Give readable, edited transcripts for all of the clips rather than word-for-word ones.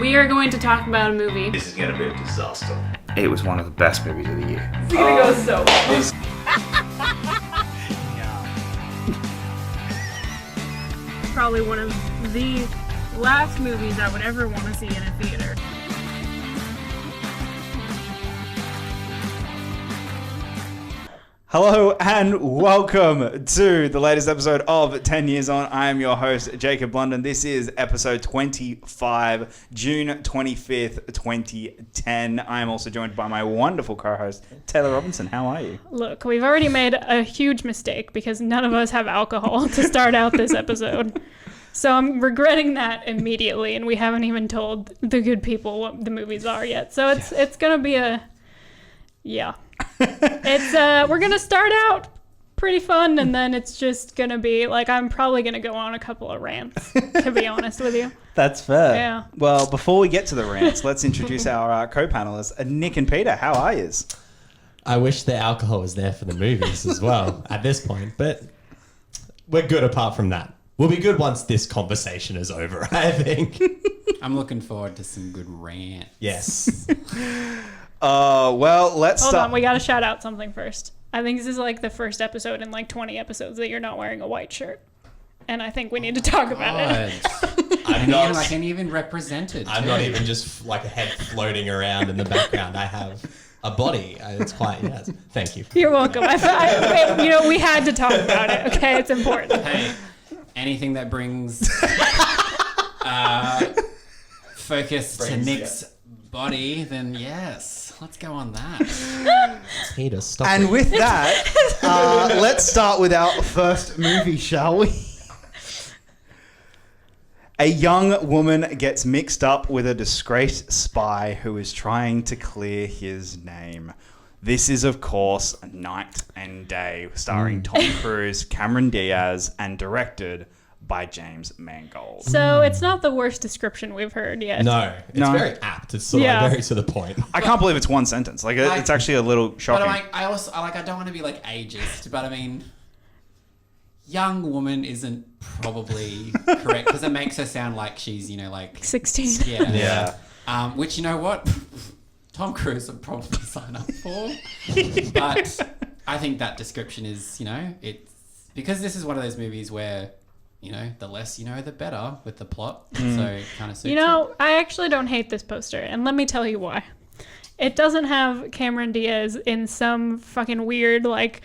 We are going to talk about a movie. This is going to be a disaster. It was one of the best movies of the year. It's gonna go so well. Probably one of the last movies I would ever want to see in a theater. Hello and welcome to the latest episode of 10 Years On. I am your host, Jacob London. This is episode 25, June 25th, 2010. I am also joined by my wonderful co-host, Taylor Robinson. How are you? Look, we've already made a huge mistake because none of us have alcohol to start out this episode. So I'm regretting that immediately, and we haven't even told the good people what the movies are yet. So it's gonna be we're gonna start out pretty fun, and then it's just gonna be like I'm probably gonna go on a couple of rants, to be honest with you. That's fair. Yeah. Well, before we get to the rants, let's introduce our co-panelists, Nick and Peter. How are yous? I wish the alcohol was there for the movies as well at this point, but we're good apart from that. We'll be good once this conversation is over, I think. I'm looking forward to some good rant. Yes. Well, let's Hold start. on, we gotta shout out something first. I think this is like the first episode in like 20 episodes that you're not wearing a white shirt. And I think we need to talk about it. I'm even represented. I'm not even just like a head floating around in the background. I have a body. It's quite, yes. Thank you. You're welcome. We had to talk about it, okay? It's important. Hey, anything that brings focus to Nick's body, then yes, let's go on that. Peter, stop And it. with that, let's start with our first movie, shall we? A young woman gets mixed up with a disgraced spy who is trying to clear his name. This is, of course, Night and Day, starring Tom Cruise, Cameron Diaz, and directed by James Mangold. So it's not the worst description we've heard yet. No, it's No. very apt. It's sort of Yeah. like very to the point. I can't believe it's one sentence. Like, it's actually a little shocking. But I don't want to be like ageist, but I mean, young woman isn't probably correct because it makes her sound like she's, like 16. yeah. Which, you know what? Tom Cruise would probably sign up for. But I think that description is, it's because this is one of those movies where, the less you know, the better with the plot. So it kind of suits it. I actually don't hate this poster, and let me tell you why. It doesn't have Cameron Diaz in some fucking weird, like,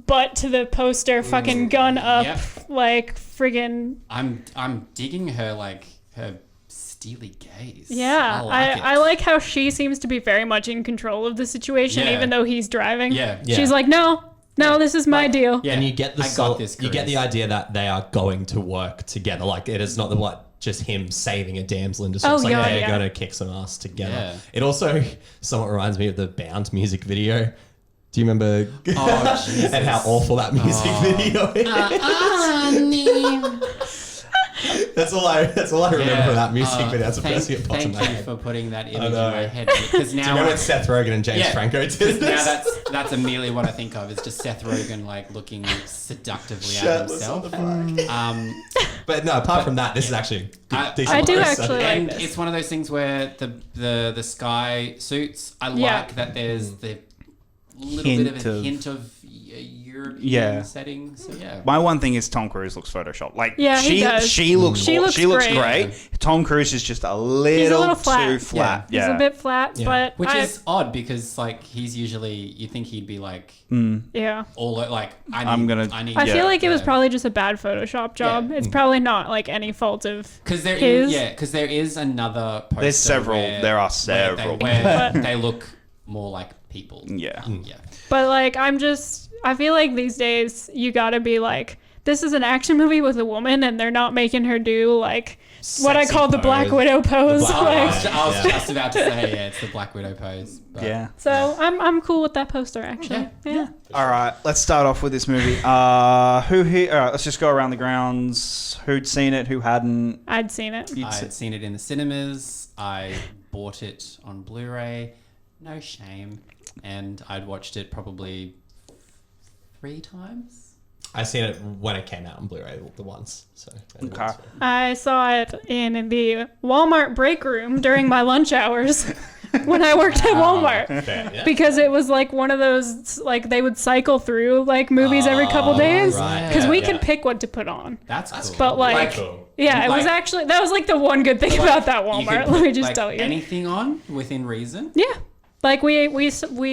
butt to the poster, fucking gun up, like, friggin'... I'm digging her steely gaze. Yeah, I like how she seems to be very much in control of the situation, even though he's driving. Yeah. She's like, no, this is my deal. Yeah, And you get you get the idea that they are going to work together. Like, it is not just him saving a damsel in distress. Oh, like, God, they're yeah. going to kick some ass together. Yeah. It also somewhat reminds me of the Bound music video. Do you remember Oh, Jesus. and how awful that music video is? That's all I remember from that music video. That's the first thing that popped in my Thank you head. for putting that image in know. my head. Because now Do you remember when Seth Rogen and James Franco did this? Now that's immediately what I think of. Is just Seth Rogen looking seductively at himself. But no, apart from that, this is actually a decent I do poster. actually like And this. it's one of those things where the sky suits. I like that there's the little bit of a hint of a European setting. So yeah. My one thing is Tom Cruise looks photoshopped. Like, Yeah, he does. she looks She looks great. great. Tom Cruise is just a He's a little little flat. too flat. He's a bit flat, but Which is odd because he's usually you think he'd be all I feel like it was probably just a bad Photoshop job. It's probably not like any fault of because there is another poster There's several. There are several. where they look more like people. Yeah. Yeah. But like I feel like these days you gotta be like, this is an action movie with a woman and they're not making her do like what I call the Black Widow pose. I was just about to say, it's the Black Widow pose. But Yeah. So I'm cool with that poster actually. Yeah. All right, let's start off with this movie. Who here? All right, let's just go around the grounds. Who'd seen it? Who hadn't? I'd seen it. You'd I'd seen it in the cinemas. I bought it on Blu-ray. No shame. And I'd watched it probably 3 times. I seen it when it came out on Blu-ray the once. So Okay. I saw it in the Walmart break room during my lunch hours when I worked at Walmart. Fair, yeah. Because it was like one of those, like they would cycle through like movies every couple days. right. Because we Yeah. could pick what to put on. That's cool. But like, Cool. yeah, it was like- actually, that was like the one good thing like, about that you Walmart. could Let me put, just like, tell you. anything on within reason. Yeah. Like we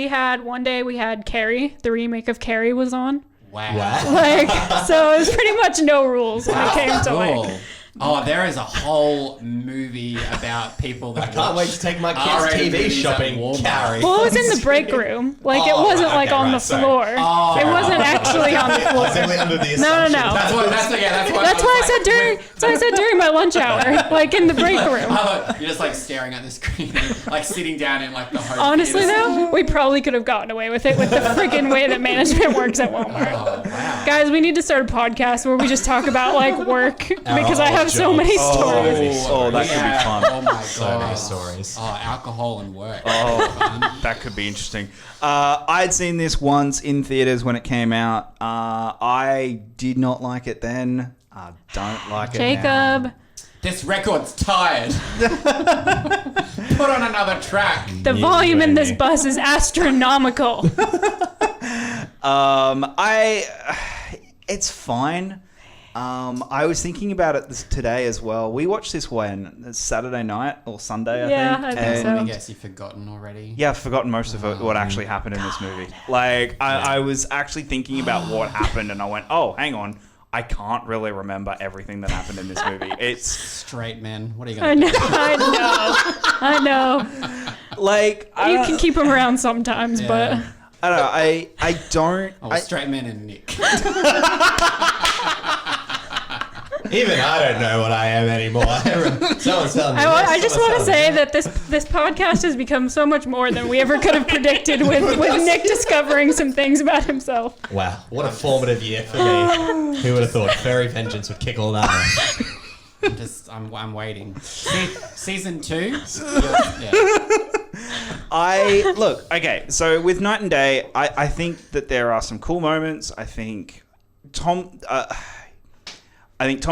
had one day we had Carrie, the remake of Carrie was on. Wow. Wow. Like, so it was pretty much no rules when it came to Cool. like, Oh, there is a whole movie about people that I can't wait to take my kids R-rated TV movies at shopping. Walmart. Carrie. well, it was in the break room. Like it Oh, wasn't right, like okay, on right, the sorry. floor. Oh. It wasn't actually on the floor. Simply under the No, assumption. no. That's what. That's okay. That's what. That's why I said during. That's why I said during my lunch hour, like in the break room. You're just like staring at the screen, like sitting down in like the home. Honestly, theaters. though, we probably could have gotten away with it with the freaking way that management works at Walmart. Oh wow. Guys, we need to start a podcast where we just talk about like work because I old have so many jobs. stories. Oh, that could be fun. Oh my god. So many stories. Oh, alcohol and work. Oh, that could be interesting. I'd seen this once in theaters when it came out. I did not like it then. I don't like it now. Jacob, This record's tired. Put on another track. the You volume in and this me. bus is astronomical. It's fine. I was thinking about it today as well. We watched this when Saturday night or Sunday, Yeah, I I think. think And- so. I guess you've forgotten already. Yeah, I've forgotten most of it, what actually happened in this movie. Like, I was actually thinking about what happened, and I went, "Oh, hang on, I can't really remember everything that happened in this movie." It's Straight man. What are you I gonna know, do? I know. like You can keep him around sometimes, but I don't know. I don't. Oh, I, straight man and Nick. Even I don't know what I am anymore. Someone's telling me. I just want to say that this podcast has become so much more than we ever could have predicted with Nick discovering some things about himself. Wow, what a formative year for me. Who would have thought Furry Vengeance would kick all that off? I'm waiting. Season 2. Yeah. I look okay. So with Night and Day, I think that there are some cool moments. I think Tom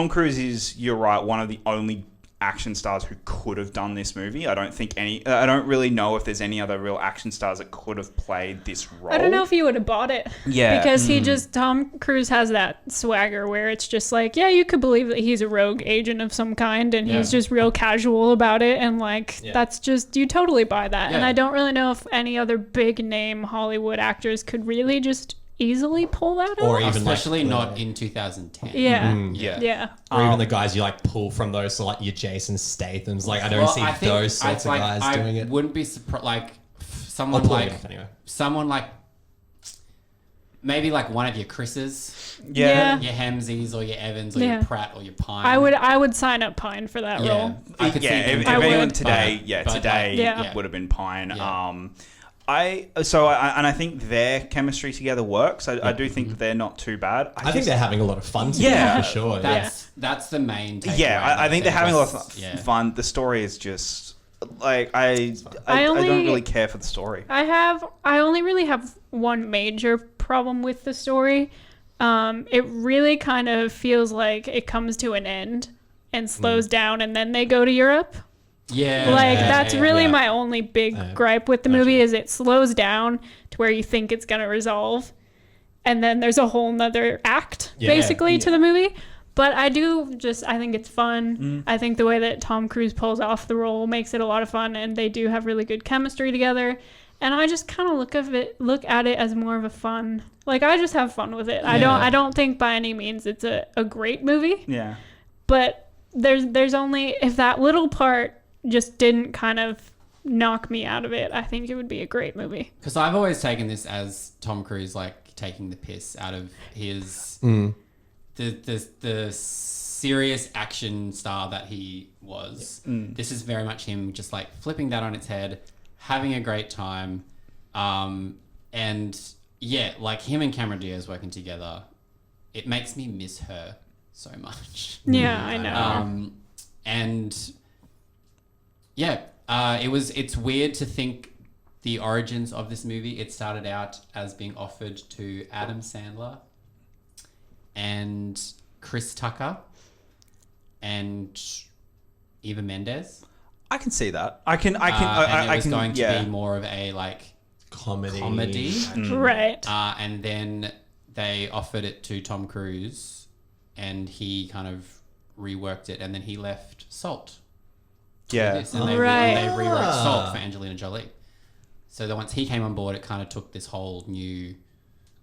Cruise is, you're right, one of the only action stars who could have done this movie. I don't really know if there's any other real action stars that could have played this role. I don't know if he would have bought it. Yeah. Because Tom Cruise has that swagger where it's just like, yeah, you could believe that he's a rogue agent of some kind and he's just real casual about it. And like, that's just, you totally buy that. And Yeah. I don't really know if any other big name Hollywood actors could really just easily pull that off. Or even Especially like, not in 2010. Yeah. Yeah. Yeah. or even the guys you like pull from those, so like your Jason Statham's. Like I don't see I think those sorts of guys I doing it. wouldn't be surprised. Like I'll someone pull like it off anyway. someone like maybe like one of your Chris's, Yeah. your Hemsies or your Evans or Yeah. your Pratt or your Pine. I would sign up Pine for that Yeah. role. I could see Yeah, them if I doing anyone would. it, today, but today Yeah. would have been Pine. Yeah. I think their chemistry together works. I do think that they're not too bad. I think they're having a lot of fun together Yeah. for sure. That's the main. Yeah, takeaway. I think they're having a lot of Yeah. fun. The story is just like I I don't only- really care for the story. I only really have one major problem with the story. It really kind of feels like it comes to an end and slows down and then they go to Europe. Yeah, Like yeah, that's yeah, really yeah. my only big gripe with the movie is it slows down to where you think it's going to resolve. And then there's a whole nother act basically to the movie. But I think it's fun. I think the way that Tom Cruise pulls off the role makes it a lot of fun and they do have really good chemistry together. And I just kind of look at it as more of a fun, like I just have fun with it. I don't think by any means it's a great movie, Yeah. but there's only, if that little part just didn't kind of knock me out of it, I think it would be a great movie. Because I've always taken this as Tom Cruise like taking the piss out of his the serious action star that he was. This is very much him just like flipping that on its head, having a great time, and yeah, like him and Cameron Diaz working together, it makes me miss her so much. Yeah, I know. And yeah, it's weird to think the origins of this movie. It started out as being offered to Adam Sandler, and Chris Tucker and Eva Mendes. I can see that. I can. And it was going to be more of a like comedy. Right. And then they offered it to Tom Cruise, and he kind of reworked it, and then he left Salt. Yeah. And they, Right. and they rewrote Salt for Angelina Jolie. So then once he came on board, it kind of took this whole new,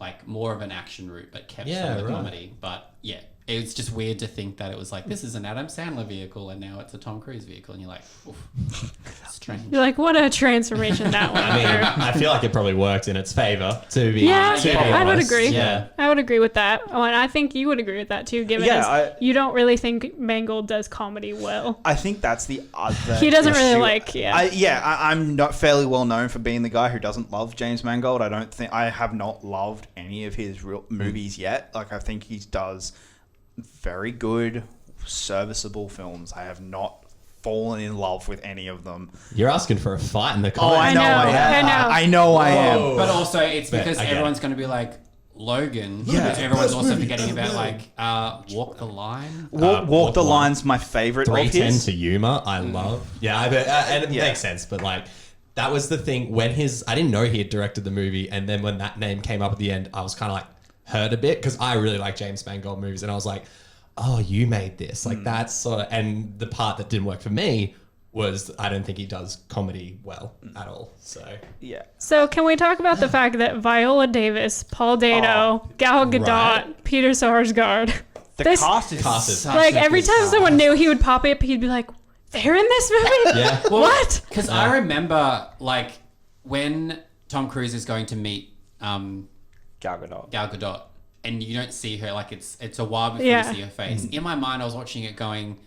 like more of an action route, but kept some of the comedy. But yeah, it's just weird to think that it was like, this is an Adam Sandler vehicle and now it's a Tom Cruise vehicle. And you're like, oof, strange. You're like, what a transformation that went I mean, through. I feel like it probably worked in its favor, to be Yeah, to be I would honest. agree. Yeah. I would agree with that. Oh, and I think you would agree with that too, given you don't really think Mangold does comedy well. I think that's the other. He doesn't really issue. like, I'm not fairly well known for being the guy who doesn't love James Mangold. I have not loved any of his real movies yet. Like, I think he does very good, serviceable films. I have not fallen in love with any of them. You're asking for a fight in the Oh, I comments. know I am. I know I am. Whoa. But also, it's because I get everyone's going to be like, Logan. Yeah. But everyone's also forgetting about like Walk the Line. Walk the Line's my favorite of 310 his. to Yuma, I love. Yeah, but, and it Yeah. makes sense. But like, that was the thing when I didn't know he had directed the movie, and then when that name came up at the end, I was kind of like hurt a bit because I really like James Mangold movies, and I was like, oh, you made this. Like that's sort of, and the part that didn't work for me was I don't think he does comedy well at all. So Yeah. So can we talk about the fact that Viola Davis, Paul Dano, Gal Gadot, right. Peter Sarsgaard, The this- cast is Cast is- Such like a every good time cast. someone knew he would pop up, he'd be like, they're in this movie? yeah, What? Because I remember like when Tom Cruise is going to meet Gal Gadot. Gal Gadot, and you don't see her, like it's a while before Yeah. you see her face. In my mind, I was watching it going,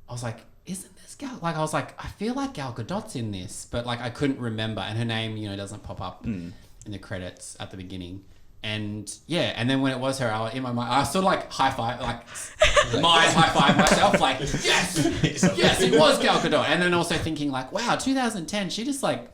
I was like, isn't this Gal? Like I was like, I feel like Gal Gadot's in this, but like I couldn't remember, and her name, doesn't pop up in the credits at the beginning. And yeah, and then when it was her, in my mind, I sort of like high five, like mind high five myself, like yes, it was Gal Gadot. And then also thinking like, wow, 2010, she just like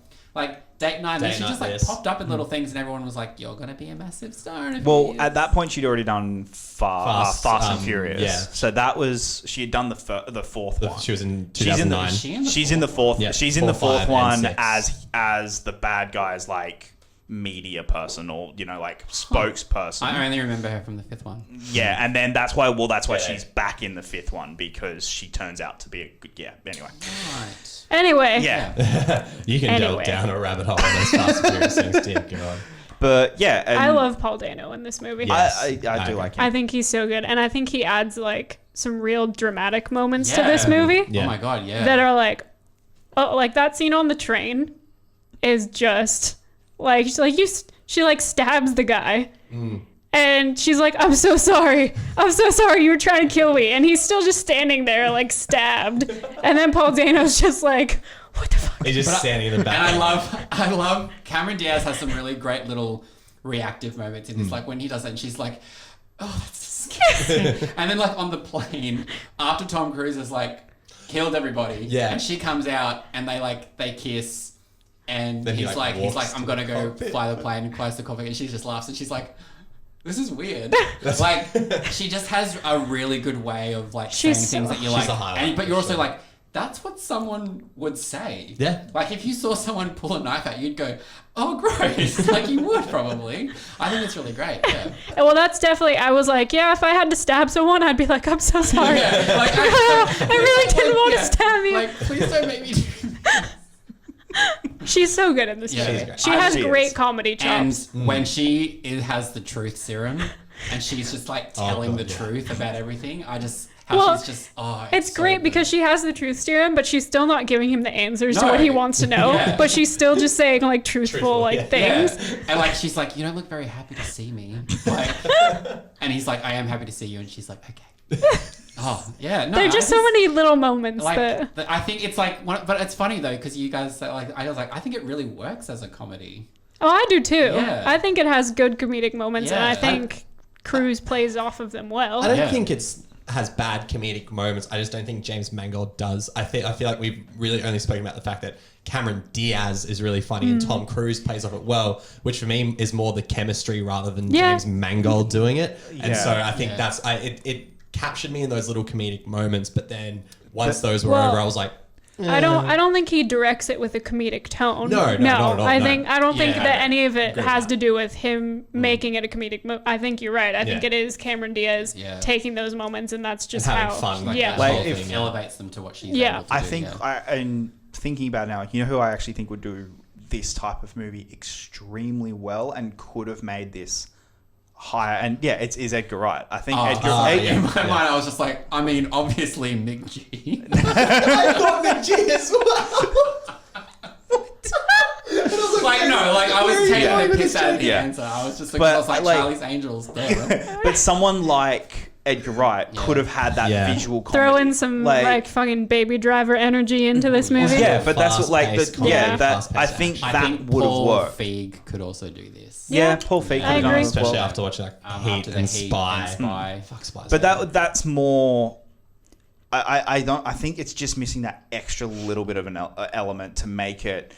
Date Night, Date she Night just like this. popped up in little things, and everyone was like, you're gonna be a massive star. In a few Well, years. at that point, she'd already done Fast and Furious. yeah. So that was she had done the fourth one. she was in She's in 2009. the, she's in the fourth. Yeah, she's in the 4, fourth 5, one and 6. as the bad guy's like media person or like spokesperson. I only remember her from the fifth one. Yeah, and then that's why Yeah. she's back in the fifth one because she turns out to be a good. Yeah. Anyway. Right. Anyway. Yeah. You can delve Anyway. down a rabbit hole on those Fast and Furious things, dear God. But yeah, and I love Paul Dano in this movie. Yeah. I do I like I him. think he's so good. And I think he adds like some real dramatic moments to Yeah. this movie Yeah. Oh my god, yeah. that are like, oh, like that scene on the train is just like, she like stabs the guy. And she's like, I'm so sorry. You were trying to kill me. And he's still just standing there, like, stabbed. And then Paul Dano's just like, what the fuck? He's just standing in the back. And I love Cameron Diaz has some really great little reactive moments in this, like when he does that and she's like, oh, that's disgusting. And then like on the plane, after Tom Cruise has like killed everybody, Yeah. and she comes out and they kiss, and Then he, he's like, like walks I'm to gonna the go cockpit. fly the plane and close the cockpit, and she just laughs and she's like, this is weird. Like she just has a really good way of like saying She's things so- that you're She's like, a highlight, but you're for also sure. like, that's what someone would say. Yeah. Like if you saw someone pull a knife out, you'd go, oh, gross. Like you would probably. I think it's really great. Yeah. Well, that's definitely, I was like, yeah, if I had to stab someone, I'd be like, I'm so sorry. Yeah, like, I really didn't want to yeah. stab you. Like, please don't make me do She's so good in this Yeah, movie. she's great. She has She great is. comedy chops. And when she has the truth serum and she's just like telling God, the yeah. truth about everything, how Well, she's just, It's so great good. because she has the truth serum, but she's still not giving him the answers to No. what he wants to know. Yeah. But she's still just saying like truthful like yeah. things. Yeah. And like she's like, you don't look very happy to see me. Like, and he's like, I am happy to see you. And she's like, okay. Oh yeah, no. There are just so many little moments like. that. I think it's like, but it's funny though because you guys like, I was like, I think it really works as a comedy. Oh, I do too. Yeah. I think it has good comedic moments, and I Yeah. think Cruise plays off of them well. I don't Yeah. think it's has bad comedic moments. I just don't think James Mangold does. I feel like we've really only spoken about the fact that Cameron Diaz is really funny and Tom Cruise plays off it well, which for me is more the chemistry rather than James Mangold doing it. And so I think it captured me in those little comedic moments, but then once those were over, I was like, I don't think he directs it with a comedic tone. No, not at all, I no. don't think that any of it Agree has with to do with him making it a comedic. I think you're right. I think it is Cameron Diaz taking those moments, and that's just and how. having fun. Like, Yeah. that whole Like, thing elevates them to what she's Yeah. able to I do, think, and thinking about it now, you know who I actually think would do this type of movie extremely well and could have made this higher, and is Edgar Wright. I think in my mind, I was just like, I mean, obviously Mick G. I thought Mick G as well. I was taking the piss out of the Yeah. answer. I was just But, I was like like- Charlie's Angels. Duh. but someone like Edgar Wright could have had that visual comedy. Throw in some like fucking Baby Driver energy into this movie. Yeah, but that's what Fast-paced comedy, that fast-paced I think I that think would have Paul worked. Feig could also do this. Yeah, Paul Feig could I have done agree. it as Especially well. after watching After Heat the and Heat Spy. and Spy. Fuck Spy. But that's more. I think it's just missing that extra little bit of an element to make it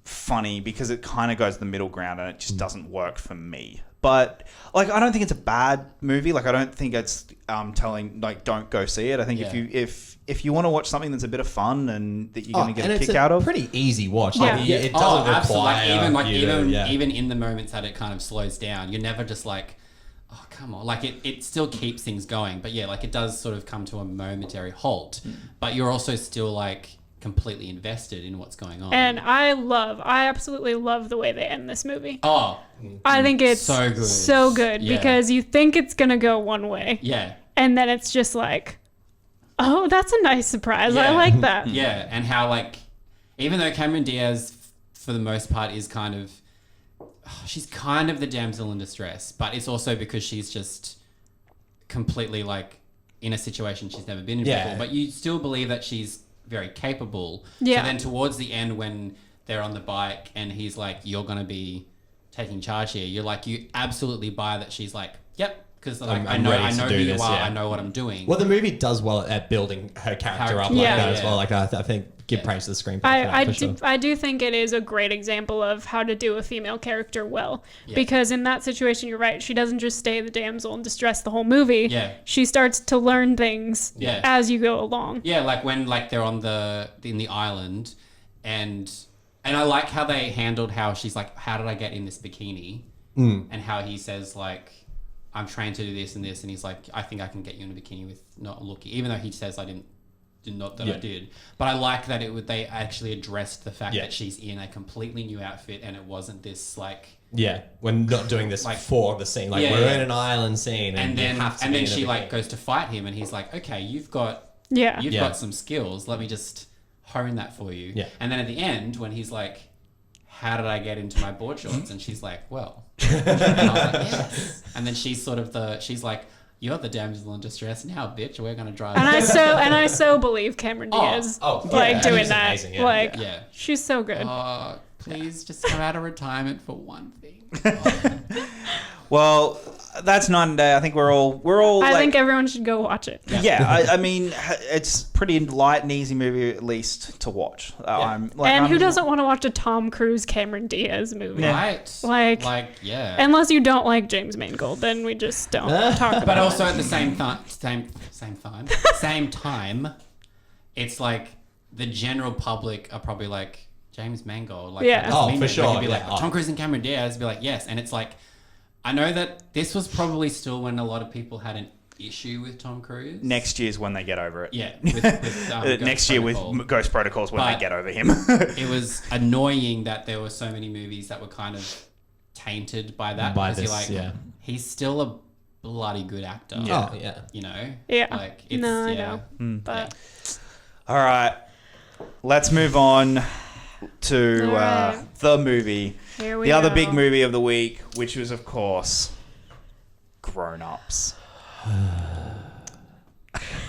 funny, because it kind of goes the middle ground and it just doesn't work for me. But like, I don't think it's a bad movie. Like, I don't think it's telling like don't go see it. I think if you want to watch something that's a bit of fun and that you're going to get a kick out of, pretty easy watch. Yeah. Like, it doesn't require even in the moments that it kind of slows down, you're never just like, oh come on. Like it still keeps things going, but yeah, like it does sort of come to a momentary halt. But you're also still like completely invested in what's going on. And I absolutely love the way they end this movie. Oh, I think it's so good. Yeah. because you think it's gonna go one way, yeah. and then it's just like, oh, that's a nice surprise. I Yeah. like that. Yeah, and how like, even though Cameron Diaz, for the most part, is kind of, she's kind of the damsel in distress, but it's also because she's just completely like in a situation she's never been in before. But you still believe that she's very capable. Yeah. So then towards the end, when they're on the bike and he's like, "You're gonna be taking charge here," you're like, you absolutely buy that she's like, "Yep." Because like, I know who you are. I know what I'm doing. Well, the movie does well at building her character up like that as well. Like I think give praise to the screenplay. I do think it is a great example of how to do a female character well, because in that situation, you're right. She doesn't just stay the damsel in distress the whole movie. Yeah. She starts to learn things as you go along. Yeah, like when like they're in the island, and I like how they handled how she's like, "How did I get in this bikini?" And how he says like, "I'm trained to do this and this," and he's like, "I think I can get you in a bikini with not looking," even though he says I did not that I did. But I like that they actually addressed the fact that she's in a completely new outfit, and it wasn't this like. Yeah, we're not doing this like for the scene. Like we're in an island scene, and then she like goes to fight him, and he's like, "Okay, you've got some skills. Let me just hone that for you." Yeah. And then at the end, when he's like, "How did I get into my board shorts?" and she's like, "Well," and I was like, "Yes." And then she's sort of she's like, "You're the damsel in distress now, bitch. We're gonna drive." And I so believe Cameron Diaz doing she's that. amazing, She's so good. Please just come out of retirement for one thing. Well, that's Night and Day. I think we're all. I like, think everyone should go watch it. Yeah, I mean, it's pretty light and easy movie at least to watch. Who doesn't want to watch a Tom Cruise Cameron Diaz movie? Right. Like, unless you don't like James Mangold, then we just don't talk about it. But also at the same time, it's like the general public are probably like, James Mangold. Like, for sure. You'd be like, Tom Cruise and Cameron Diaz. Be like, yes. And it's like, I know that this was probably still when a lot of people had an issue with Tom Cruise. Next year's when they get over it. Yeah. With next year with Ghost Protocol's when they get over him. It was annoying that there were so many movies that were kind of tainted by that. By because this, you're like, he's still a bloody good actor. Yeah. Oh, yeah. You know? Yeah. Like, it's, I know. But All right, let's move on to All right. the movie. Here we the other go. big movie of the week, which was, of course, Grown Ups.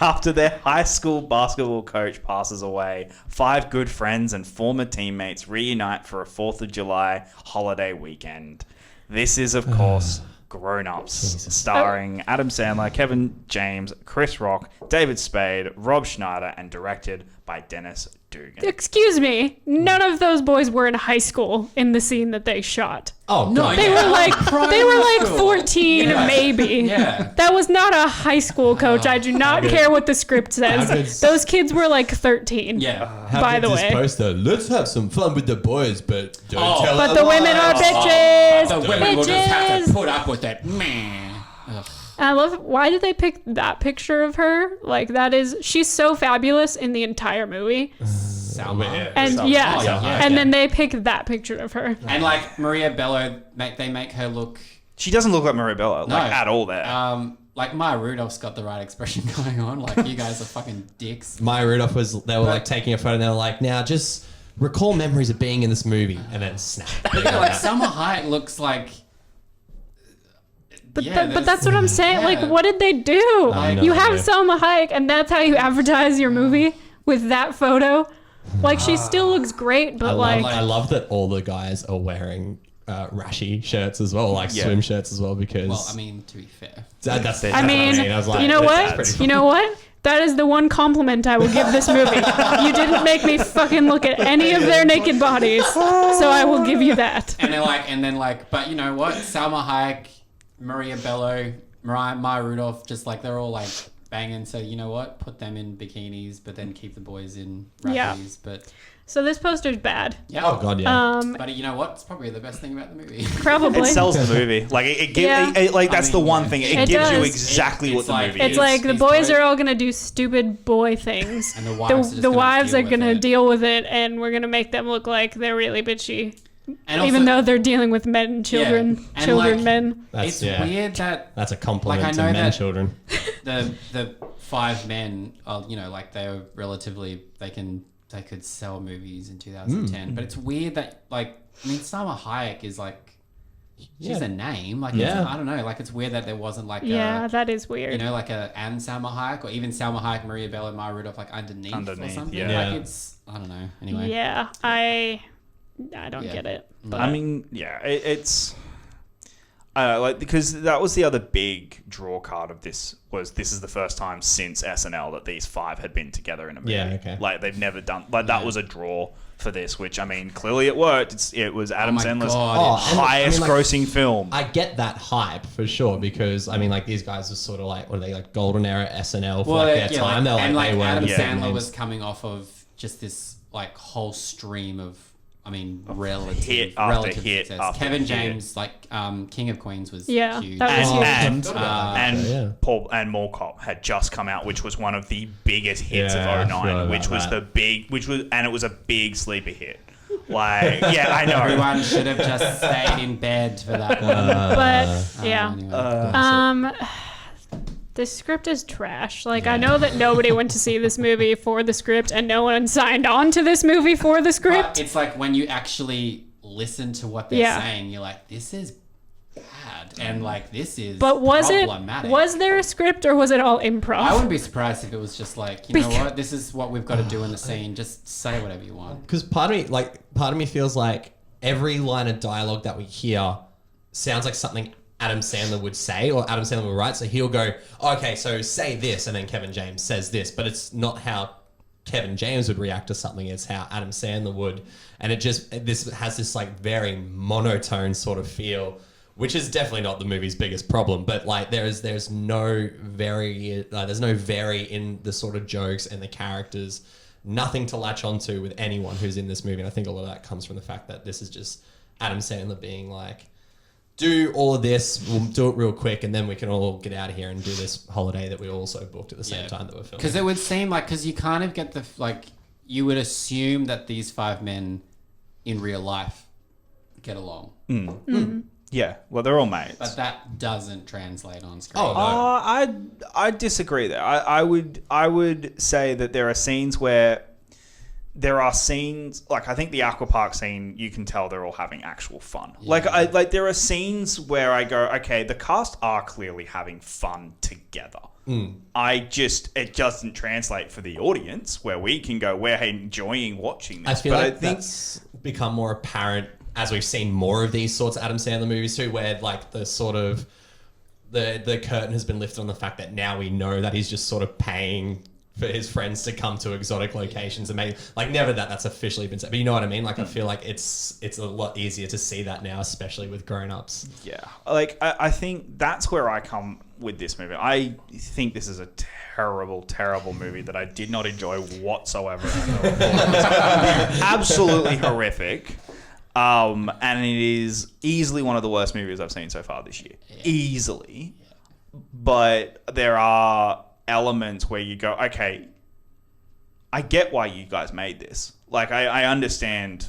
After their high school basketball coach passes away, 5 good friends and former teammates reunite for a 4th of July holiday weekend. This is, of course, Grown Ups, starring Adam Sandler, Kevin James, Chris Rock, David Spade, Rob Schneider, and directed by Dennis Dugan. Excuse me, none of those boys were in high school in the scene that they shot. Oh, No, God. They Yeah. were like Primary school. 14 Yeah. maybe. Yeah. That was not a high school coach. I do not care what the script says. How good's- Those kids were like 13. Yeah. How by good's the this way. poster? Let's have some fun with the boys, but don't Oh. tell But us the women are bitches. The women will just have to Bitches. put up with it. Man. Ugh. I love. Why did they pick that picture of her? Like that is. She's so fabulous in the entire movie. Salma. And Salma. yeah, Oh, yeah, and okay. then they pick that picture of her. And like Maria Bello, they make her look She doesn't look like Maria Bello, No. like at all there. like Maya Rudolph's got the right expression going on. Like you guys are fucking dicks. Maya Rudolph they were like taking a photo and they were like, now just recall memories of being in this movie and then snap. Yeah, like Salma Hayek looks like. But Yeah, but that's what I'm saying. yeah. Like, what did they do? I know, You have yeah. Selma Hayek, and that's how you advertise your movie with that photo. Like, she still looks great, but I love that all the guys are wearing rashy shirts as well, like Yeah. swim shirts as well, because Well, I mean, to be fair. that's I mean, I was like, you know that's what? pretty You know what? That is the one compliment I will give this movie. You didn't make me fucking look at any of their naked bodies, so I will give you that. And then like, but you know what? Salma Hayek, Maria Bello, Maya Rudolph, just like they're all like banging. So you know what? Put them in bikinis, but then keep the boys in Yeah. rappies. But So this poster's bad. yeah. Oh god, yeah. But you know what? It's probably the best thing about the movie. Probably. it sells the movie. Like it gives, Yeah. like that's I the mean, one yeah. thing. It It gives you does. exactly It's what the like- movie It's is. like the these boys boys- are all gonna do stupid boy things. And the wives are just the gonna wives deal are with gonna it. deal with it, and we're gonna make them look like they're really bitchy, And even also, though they're dealing with men, children, And, children, like, men. That's it's yeah. weird that That's a compliment Like, I to know men that- children. the five men are, you know, like they're relatively they could sell movies in 2010. But it's weird that like I mean Salma Hayek is like she's Yeah. a name. Like Yeah. I don't know. Like it's weird that there wasn't like Yeah, a that is weird. you know like a and Salma Hayek or even Salma Hayek, Maria Bello, Maya Rudolph like underneath or Underneath, something. yeah. Yeah. Like it's I don't know. Anyway. Yeah, I don't Yeah. get it. But I mean, yeah, it's like because that was the other big draw card of this is the first time since SNL that these five had been together in a movie. Yeah, okay. Like they've never done like that was a draw for this, which I mean clearly it worked. It was Adam my Sandler's God, Oh, and highest I mean, like, grossing film. I get that hype for sure because I mean, like these guys are sort of like what are they like golden era SNL for like their time. They're and like, like they were Adam big Sandler names. was coming off of just this like whole stream of I mean relative hit after relative hit success. after Kevin hit. James like King of Queens was Yeah, huge. that was huge. and forgot about that, yeah. Paul and Mall Cop had just come out, which was one of the biggest hits Yeah, I of forgot 09, about which was that. and it was a big sleeper hit. Like, yeah, I know. Everyone should have just stayed in bed for that one. but yeah. Anyway. The script is trash. Like, I know that nobody went to see this movie for the script, and no one signed on to this movie for the But script. it's like when you actually listen to what they're Yeah. saying, you're like, this is bad, and like this is But was problematic. there a script, or was it all improv? I wouldn't be surprised if it was just like, you know Because- what, this is what we've got to do in the scene. Just say whatever you want. Because part of me feels like every line of dialogue that we hear sounds like something Adam Sandler would say or Adam Sandler would write. So he'll go, okay, so say this, and then Kevin James says this, but it's not how Kevin James would react to something. It's how Adam Sandler would, and this has this like very monotone sort of feel, which is definitely not the movie's biggest problem. But like there's no vary in the sort of jokes and the characters. Nothing to latch onto with anyone who's in this movie. And I think a lot of that comes from the fact that this is just Adam Sandler being like, do all of this, we'll do it real quick, and then we can all get out of here and do this holiday that we also booked at the same time that we're filming. Because it would seem like, because you kind of get you would assume that these five men in real life get along. Yeah, well, they're all mates. But that doesn't translate on screen. Oh, no. I disagree there. I would say that there are scenes where there are scenes like I think the aquapark scene. You can tell they're all having actual fun. Yeah. Like there are scenes where I go, okay, the cast are clearly having fun together. It doesn't translate for the audience where we can go, we're enjoying watching this. I feel but like I think that's become more apparent as we've seen more of these sorts of Adam Sandler movies too, where like the sort of the curtain has been lifted on the fact that now we know that he's just sort of paying for his friends to come to exotic locations and maybe like never that's officially been said, but you know what I mean? Like I feel like it's a lot easier to see that now, especially with grown-ups. Yeah, like I think that's where I come with this movie. I think this is a terrible, terrible movie that I did not enjoy whatsoever. Absolutely horrific. And it is easily one of the worst movies I've seen so far this year. Yeah. Easily. Yeah. But there are elements where you go, okay, I get why you guys made this. Like, I understand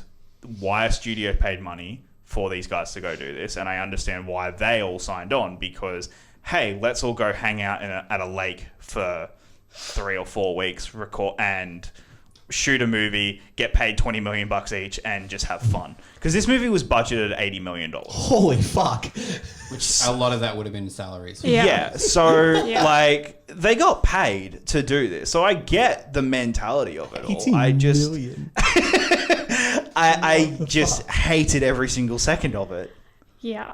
why a studio paid money for these guys to go do this, and I understand why they all signed on, because, hey, let's all go hang out at a lake for 3 or 4 weeks, record and shoot a movie, get paid $20 million each, and just have fun. Because this movie was budgeted at $80 million. Holy fuck. Which a lot of that would have been salaries. Yeah. So, like, they got paid to do this. So I get the mentality of it all. I just... I just hated every single second of it. Yeah.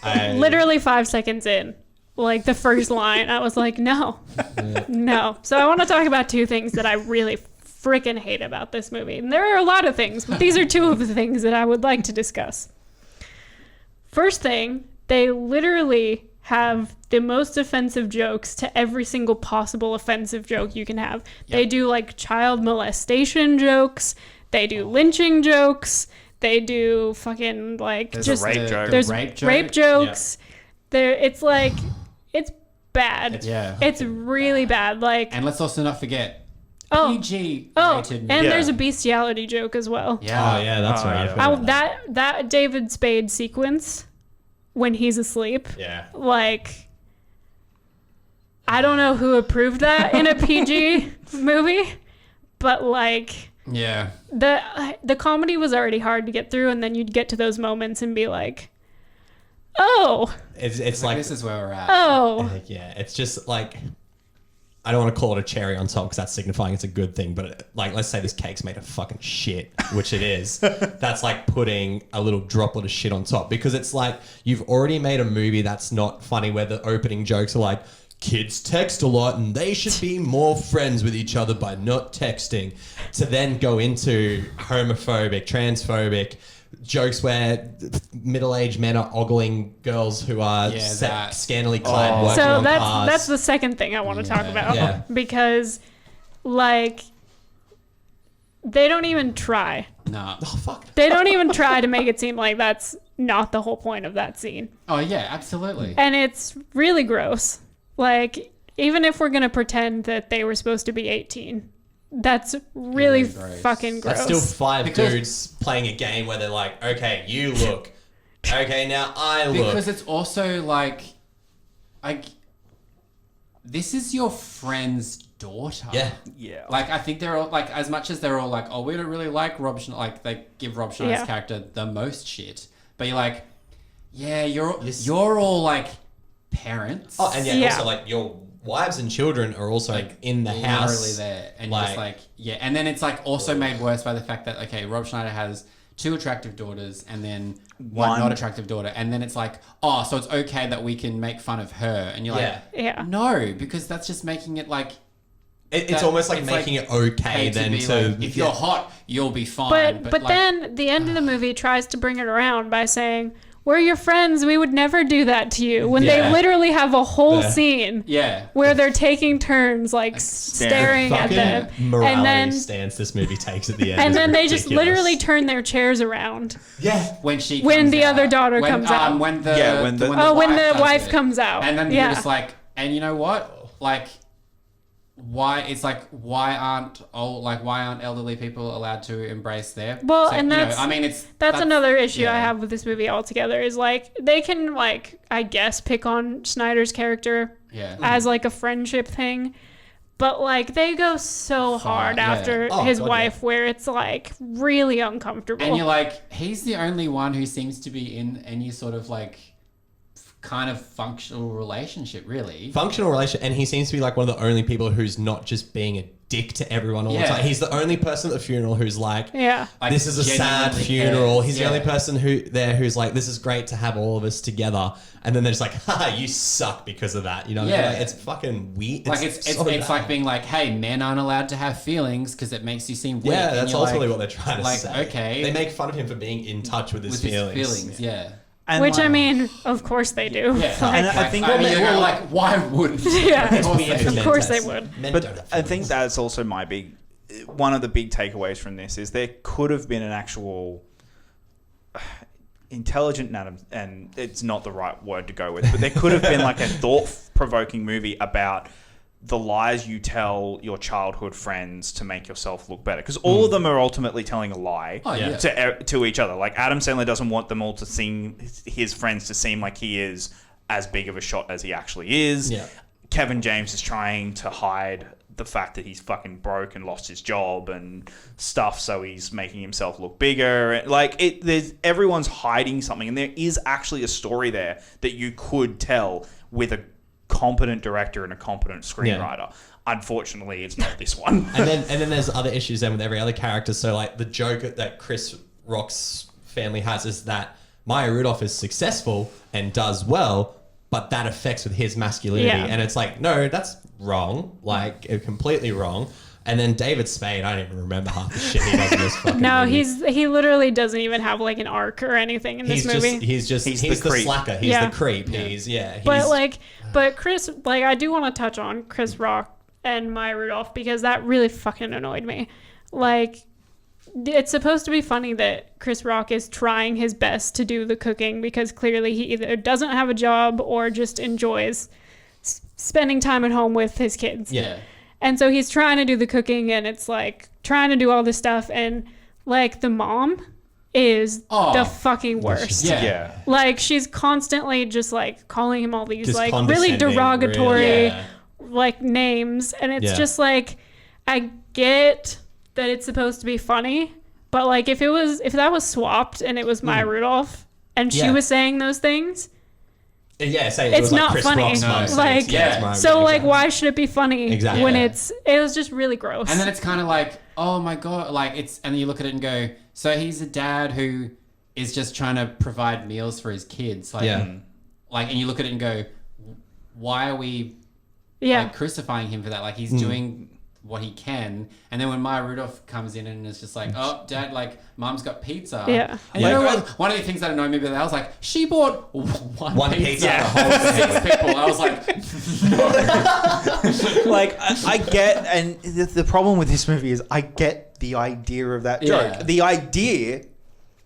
Literally 5 seconds in, like the first line, I was like, no. No. So I want to talk about 2 things that I really freaking hate about this movie. And there are a lot of things, but these are 2 of the things that I would like to discuss. First thing, they literally have the most offensive jokes to every single possible offensive joke you can have. Yep. They do like child molestation jokes. They do lynching jokes. They do fucking like there's just a rape joke. There's rape jokes. Yeah. There, it's like it's bad. Yeah, it's really bad. Like, and let's also not forget PG rated. And there's a bestiality joke as well. Yeah. Oh yeah, that's right. Yeah. That David Spade sequence when he's asleep. Yeah. Like, I don't know who approved that in a PG movie, but like, yeah, the comedy was already hard to get through, and then you'd get to those moments and be like, oh, it's like this is where we're at. Oh, yeah, it's just like, I don't want to call it a cherry on top because that's signifying it's a good thing, but like, let's say this cake's made of fucking shit, which it is. That's like putting a little droplet of shit on top, because it's like you've already made a movie that's not funny where the opening jokes are like, kids text a lot and they should be more friends with each other by not texting, to then go into homophobic, transphobic jokes where middle-aged men are ogling girls who are scantily clad working on cars. That's the second thing I want to talk about, because like they don't even try. No. Oh fuck. They don't even try to make it seem like that's not the whole point of that scene. Oh yeah, absolutely. And it's really gross. Like, even if we're gonna pretend that they were supposed to be 18, that's really fucking gross. That's still 5 dudes playing a game where they're like, okay, you look. Okay, now I look. Because it's also like this is your friend's daughter. Yeah. Like, I think they're all like, as much as they're all like, oh, we don't really like Rob Schneider, like they give Rob Schneider's character the most shit, but you're like, yeah, you're all like parents. Oh, and also like your wives and children are also like in the house. Literally there. And you're just like, yeah. And then it's like also made worse by the fact that, okay, Rob Schneider has 2 attractive daughters and then one not attractive daughter. And then it's like, oh, so it's okay that we can make fun of her. And you're like, no, because that's just making it like, it's almost like making it okay then to like, if you're hot, you'll be fine. But like, then the end of the movie tries to bring it around by saying, we're your friends, we would never do that to you, when they literally have a whole scene where they're taking turns like staring at them. Morality and then stance this movie takes at the end. And then they just literally turn their chairs around. Yeah. When the other daughter comes out. When the wife comes out. And then you're just like, and you know what? Like, why aren't elderly people allowed to embrace their that's another issue I have with this movie altogether, is like they can like, I guess, pick on Snyder's character as like a friendship thing, but like they go so hard after his wife where it's like really uncomfortable, and you're like, he's the only one who seems to be in any sort of like kind of functional relationship, really. And he seems to be like one of the only people who's not just being a dick to everyone all the Yeah. time. He's the only person at the funeral who's like, Yeah. Like, this is a sad genuinely funeral. cares. He's the Yeah. only person who's like, this is great to have all of us together. And then they're just like, haha, you suck because of that. You know, Yeah. like, it's fucking weird. Like it's so bad. like being like, hey, men aren't allowed to have feelings because it makes you seem weak. yeah, And that's you're ultimately like, what they're trying to like, say. okay. They make fun of him for being in touch with his with feelings. his feelings. Yeah. And Which like- I mean, of course they do. Yeah. And I think I mean, well, you're well, like, why wouldn't? Yeah. Of course they Of Of course they would. Men But don't have I think feelings. that's also my big one of the big takeaways from this is there could have been an actual intelligent and it's not the right word to go with, but there could have been like a thought-provoking movie about the lies you tell your childhood friends to make yourself look better, because all of them are ultimately telling a lie Oh, yeah. to each other. Like Adam Sandler doesn't want them all to seem his friends to seem like he is as big of a shot as he actually is. Yeah. Kevin James is trying to hide the fact that he's fucking broke and lost his job and stuff, so he's making himself look bigger. Like everyone's hiding something, and there is actually a story there that you could tell with a competent director and a competent screenwriter. Unfortunately, it's not this one. and then there's other issues then with every other character. So like the joke that Chris Rock's family has is that Maya Rudolph is successful and does well, but that affects with his masculinity. Yeah. And it's like, no, that's wrong. Like completely wrong. And then David Spade, I don't even remember half the shit he does in this fucking No, movie. he literally doesn't even have like an arc or anything in this movie. He's the creep. slacker. He's Yeah. the creep. But Chris, like, I do want to touch on Chris Rock and Maya Rudolph because that really fucking annoyed me. Like, it's supposed to be funny that Chris Rock is trying his best to do the cooking because clearly he either doesn't have a job or just enjoys spending time at home with his kids. Yeah. And so he's trying to do the cooking and it's like trying to do all this stuff. And like the mom is Oh. the fucking worst. Yeah. Like she's constantly just like calling him all these Just like really condescending, derogatory really. Yeah. like names. And it's Yeah. just like, I get that it's supposed to be funny, but like if that was swapped and it was Maya Rudolph and she Yeah. was saying those things, Yeah, say it it's was not like Chris funny. Rock's mom saying Like, it. Yeah, it's my- so like exactly. why should it be funny Exactly. when Yeah. it was just really gross. And then it's kind of like, oh my god, like and you look at it and go, so he's a dad who is just trying to provide meals for his kids, like, Yeah. like, and you look at it and go, why are we yeah. like crucifying him for that? Like he's doing what he can, and then when Maya Rudolph comes in and is just like, oh, dad, like, mom's got pizza. Yeah. And Yeah. you know what? One of the things that annoyed me about that, I was like, she bought one pizza pizza. for the whole 6 people. I was like, Like I get, and the problem with this movie is I get the idea of that joke. Yeah. The idea,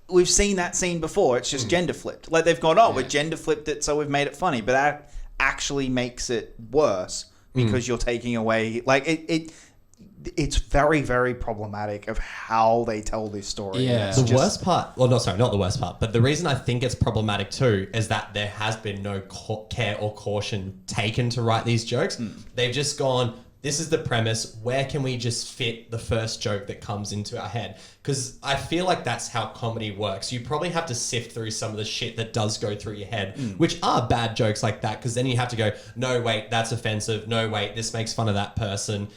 we've seen that scene before. It's just gender flipped. Like they've gone, oh, we're gender flipped it, so we've made it funny. But that actually makes it worse because you're taking away, like it's very, very problematic of how they tell this story. Yeah. It's The just- worst part, well, no, sorry, not the worst part, but the reason I think it's problematic too is that there has been no care or caution taken to write these jokes. They've just gone, this is the premise. Where can we just fit the first joke that comes into our head? Because I feel like that's how comedy works. You probably have to sift through some of the shit that does go through your head, which are bad jokes like that. Because then you have to go, no, wait, that's offensive. No, wait, this makes fun of that person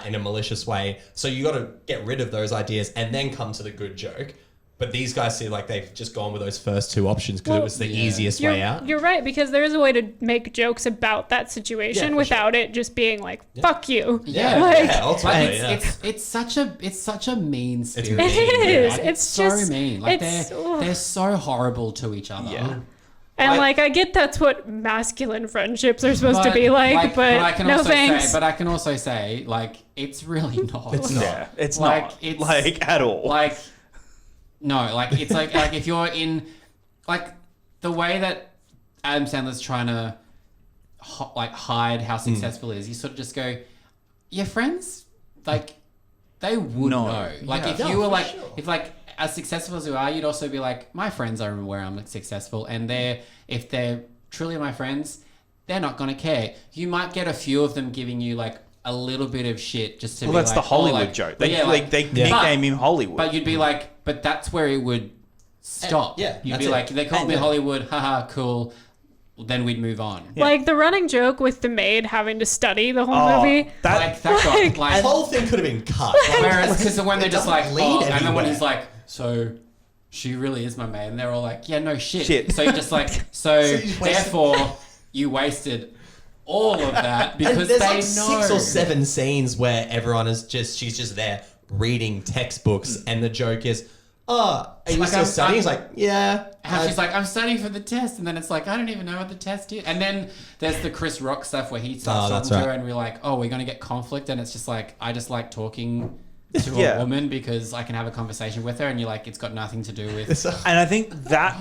in a malicious way. So you got to get rid of those ideas and then come to the good joke. But these guys seem like they've just gone with those first two options because Well, it was the easiest way out. You're right, because there is a way to make jokes about that situation Yeah, for without it just being like, fuck you. Yeah. Like, Yeah, like ultimately, yeah. it's such a mean spirit. mean, It is. Like, It's so just- mean. Like it's- they're so horrible to each other. Yeah. and like, I get that's what masculine friendships are supposed to be like, but I can no also thanks. Say, but I can also say, like, it's really not. It's not. Yeah, it's Like, not it's- like at all. Like, no, like it's like if you're in, like, the way that Adam Sandler's trying to hide how successful he is, you sort of just go, your friends, like, they would No. know. Like, Yeah. if No, you were for like, sure. if like as successful as you are, you'd also be like, my friends are where I'm successful, and if they're truly my friends, they're not gonna care. You might get a few of them giving you like a little bit of shit just to Well, be that's like, the Hollywood oh, like, joke. but They, yeah, like, they nickname him Hollywood. but you'd be like, but that's where it would stop. Yeah, You'd that's be it. like, they called And me yeah. Hollywood, haha, cool. then we'd move on. Like the running joke with the maid having to study the whole Oh, movie. Like that got like. The whole thing could have been cut. Whereas, because when they're just like, doesn't lead and then when anywhere. he's like, so she really is my maid, and they're all like, yeah, no shit. Shit. So you're just like, so you just wasted- therefore you wasted all of that And because there's they like know. 6 or 7 scenes where everyone is she's just there reading textbooks, and the joke is, oh, are you Like, still I'm- studying? He's like, yeah. How she's like, I'm studying for the test, and then it's like, I don't even know what the test is. And then there's the Chris Rock stuff where he starts that's talking to her, right. and we're like, oh, we're gonna get conflict, and it's just like, I just like talking to Yeah. a woman because I can have a conversation with her, and you're like, it's got nothing to do with. And I think that,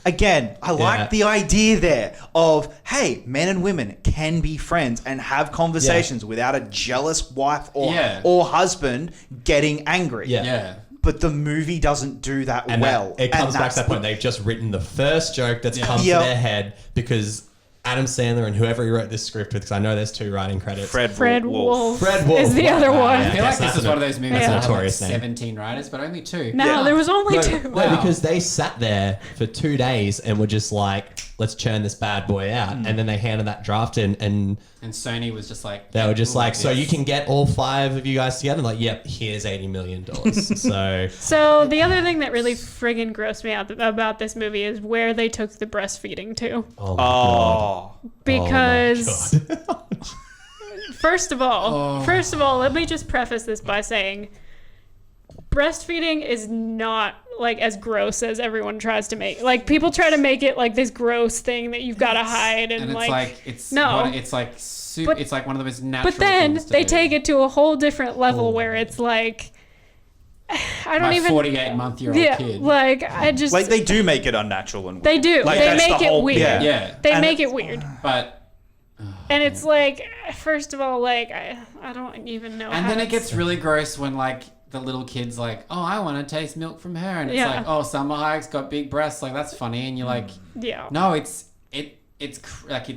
again, I like Yeah. the idea there of, hey, men and women can be friends and have conversations without a jealous wife or husband getting angry. Yeah. Yeah. But the movie doesn't do that And well. it comes And back that's to that point. They've just written the first joke that's Yeah. come Yep. to their head because Adam Sandler and whoever he wrote this script with, because I know there's 2 writing credits. Fred Wolf. Fred Wolf. is the other Wow. one. I Yeah. feel like Yes, this that's is one of those movies Yeah. that have like notorious name. 17 writers, but only 2. No, Yeah. there was only No, 2. no, because they sat there for 2 days and were just like, let's churn this bad boy out. And then they handed that draft in, and And Sony was just like, they were just we'll like, do so this. you can get all 5 of you guys together? And like, yep, here's $80 million. So, So the other thing that really friggin' grossed me out about this movie is where they took the breastfeeding to. oh my God. Oh. Because Oh my God. first of all, let me just preface this by saying breastfeeding is not like as gross as everyone tries to make. Like people try to make it like this gross thing that you've got to hide and, And it's like, it's no. it's like super, But- it's like one of the most natural. But then things to they do. take it to a whole different level where it's like I don't My even 48-month-year-old yeah, kid. like I just Like they do make it unnatural and they do. Like, they that's make the it whole- weird. yeah. Yeah, They And make it's- it weird. but And it's like first of all like I don't even know and how then it it's- gets really gross when like the little kid's like, oh, I want to taste milk from her, and it's Yeah. like, oh, Summer Hayek's got big breasts, like that's funny, and you're like, yeah. no, it's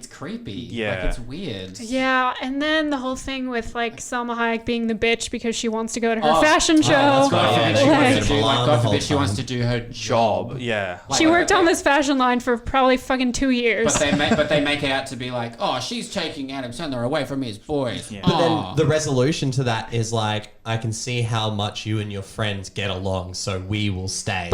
creepy, Yeah. like it's weird. Yeah, and then the whole thing with like Salma Hayek being the bitch because she wants to go to her Oh, fashion show. that's right. Yeah, God they forbid she like- wants to do, Milan like, the God whole forbid she wants time. to do her job. Yeah. Like, She worked but on they- this fashion line for probably fucking 2 years. But they make it out to be like, oh, she's taking Adam Sandler away from his boys. Yeah. But Aw. then the resolution to that is like, I can see how much you and your friends get along, so we will stay.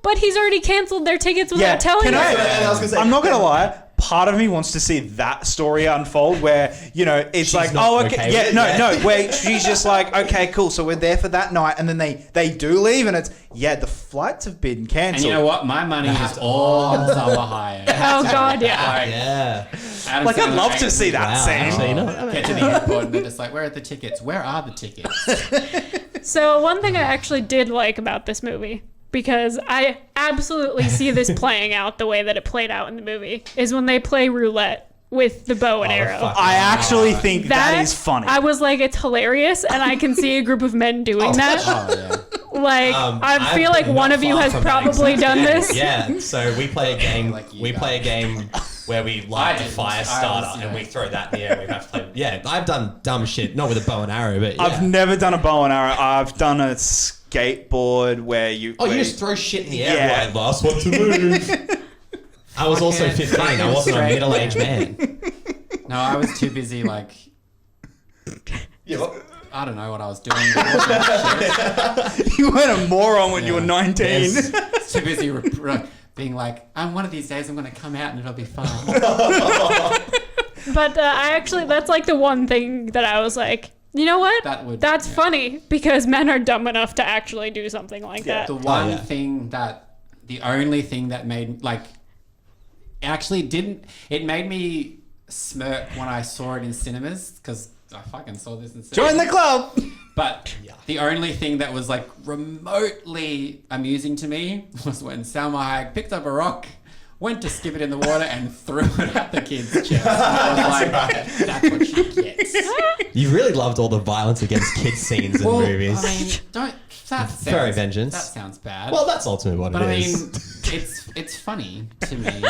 But he's already canceled their tickets without telling Can her. I was gonna say- I'm not gonna lie. Part of me wants to see that story unfold, where it's She's like, not oh, okay okay, with yeah, it, no, yeah. no, where she's just like, okay, cool, so we're there for that night, and then they do leave, and it's the flights have been And cancelled. you know what? My money is all on Salma Hayek. Oh god, yeah. Like, yeah. Adam Like, I'd Sandler love to ain't- see that Wow, scene. actually, you know what? Get to the airport and they're just like, where are the tickets? Where are the tickets? So one thing I actually did like about this movie, because I absolutely see this playing out the way that it played out in the movie, is when they play roulette with the bow and Oh, arrow. fuck. I actually think that is funny. I was like, it's hilarious, and I can see a group of men doing that. Oh, yeah. Like, I I'm feel like not one of you far has from that probably exact done game. this. Yeah, so we play a game. Like you we guys. play a game where we light a didn't. fire I starter was, and we throw that in the air. We have to play. Yeah, I've done dumb shit, not with a bow and arrow, but yeah. I've never done a bow and arrow. I've done a skateboard where you. Oh, you where- just throw shit in the air. Yeah. Like, last one to move. I was also Fucking 15. I wasn't a straight. middle-aged man. No, I was too busy, like, Yeah. I don't know what I was doing. You weren't a moron when you were Yeah. 19. Yes. Too busy being like, one of these days I'm going to come out and it'll be fun. But I actually, that's like the one thing that I was like, you know what? That's yeah. funny, because men are dumb enough to actually do something like that. The one yeah. thing the only thing that made, like, actually didn't, it made me smirk when I saw it in cinemas, because I fucking saw this in cinemas. Join the club. But the only thing that was like remotely amusing to me was when Salma Hayek picked up a rock, went to skip it in the water, and threw it at the kid's chest. And I was like, that's what she gets. You really loved all the violence against kids scenes in movies. I mean, that sounds, Furry vengeance. That sounds bad. Well, that's ultimately what but it I is. mean, it's funny to me.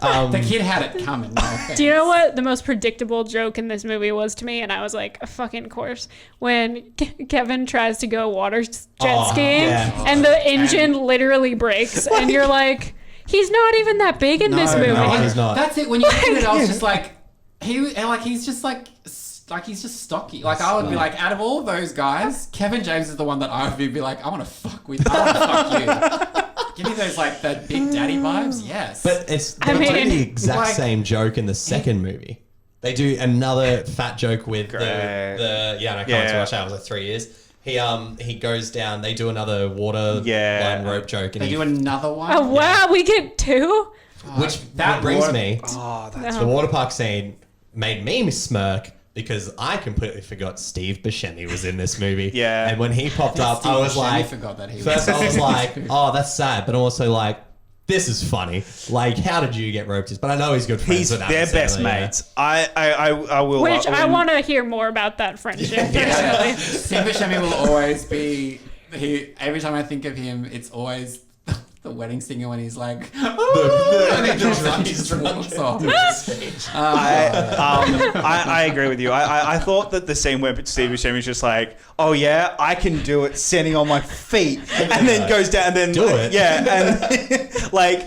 The kid had it coming. No offense. Do you know what the most predictable joke in this movie was to me? And I was like, a fucking course. When Kevin tries to go water jet skiing yeah. and the engine literally breaks, and you're like, he's not even that big in this movie. no, he's not. That's it. When you did it, I was just like, he's just he's just stocky. Like I would be like, out of all those guys, Kevin James is the one that I would be like, I want to fuck with. I want to fuck you. Give me those like the big daddy vibes. Yes. But they do the exact same joke in the second movie. They do another fat joke with the I can't wait to watch that. It was like 3 years. He goes down. They do another water line rope joke. And they do another one. Oh wow, we get two. Which that brings me. Oh, that's The water park scene made me smirk because I completely forgot Steve Buscemi was in this movie. Yeah. And when he popped up, Steve I was Buscemi like, forgot that he first was I was like, oh, that's sad, but I'm also like, this is funny. Like, how did you get roped? But I know he's good friends He's with Adam their best Sandler, yeah. mates. I will. Which I when- want to hear more about that friendship. Personally. Steve Buscemi will always be. Every time I think of him, it's always the wedding singer when he's like, and he just walks off. I agree with you. I thought that the scene where Steve Buscemi was just like, oh yeah, I can do it standing on my feet, and then goes down and then Do it. Yeah, and like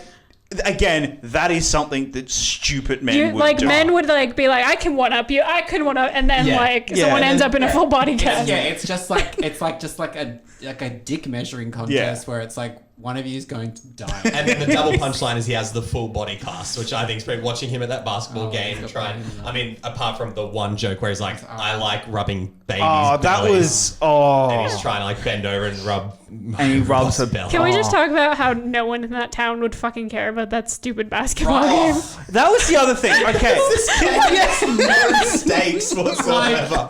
again, that is something that stupid men would Like do. men would like be like, I can one up you, I could one up, and then Yeah. like Yeah, someone and ends then- up in a full body cast. Yeah, it's just like a dick measuring contest where it's like one of you is going to die. And then the double punchline is he has the full body cast, which I think is pretty. Watching him at that basketball game, he's got trying. body, I mean, apart from the one joke where he's like, "I like rubbing babies." Oh, that bellies," was And he's oh. trying to like bend over and rub. And he rubs her belly. Can we just talk about how no one in that town would fucking care about that stupid basketball game? That was the other thing. Okay, no stakes whatsoever.